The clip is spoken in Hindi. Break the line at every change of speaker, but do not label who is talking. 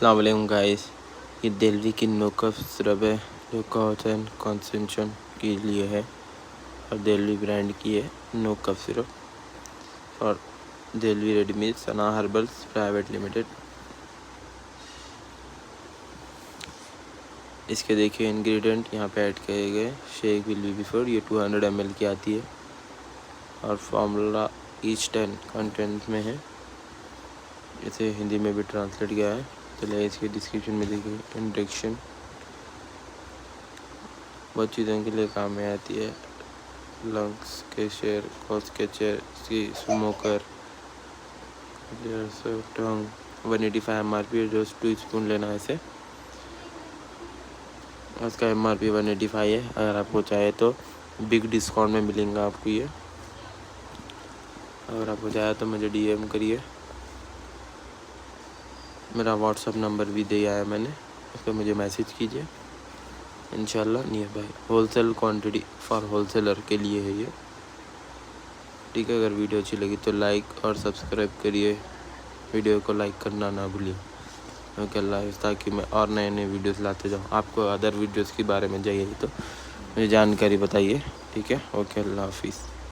अस्सलाम वालेकुम गाइस, ये दिल्ली की नो कफ सिरप है जो कॉज एंड कंसंट्रेशन के लिए है और दिल्ली ब्रांड की है। नो कफ सिरप और दिल्ली रेडीमेड सना हर्बल्स प्राइवेट लिमिटेड। इसके देखिए इंग्रेडिएंट यहाँ पे ऐड किए गए। शेक विल बी बिफोर, ये 200 ml की आती है और फार्मूला ईच 10 कंटेंट में है। इसे हिंदी में भी ट्रांसलेट किया है। चलिए इसके डिस्क्रिप्शन में देखिए। इंजेक्शन बहुत चीज़ों के लिए काम में आती है। लंग्स के शेयर, कॉज के चेयर, स्मोकर, टंग। 185 MRP है, जो 2 स्पून लेना है इसे। इसका MRP 185 है। अगर आपको चाहे तो बिग डिस्काउंट में मिलेगा आपको ये। अगर आपको चाहे तो मुझे DM करिए। मेरा व्हाट्सअप नंबर भी दिया है मैंने, उस पर मुझे मैसेज कीजिए। इंशाल्लाह near by wholesale quantity for wholesaler के लिए है ये। ठीक है, अगर वीडियो अच्छी लगी तो लाइक और सब्सक्राइब करिए। वीडियो को लाइक करना ना भूलिए। ओके, अल्लाह हाफ़िज़। ताकि मैं और नए नए वीडियोस लाते जाऊँ। आपको अदर वीडियोस के बारे में चाहिए तो मुझे जानकारी बताइए। ठीक है, ओके, अल्लाह हाफ़िज़।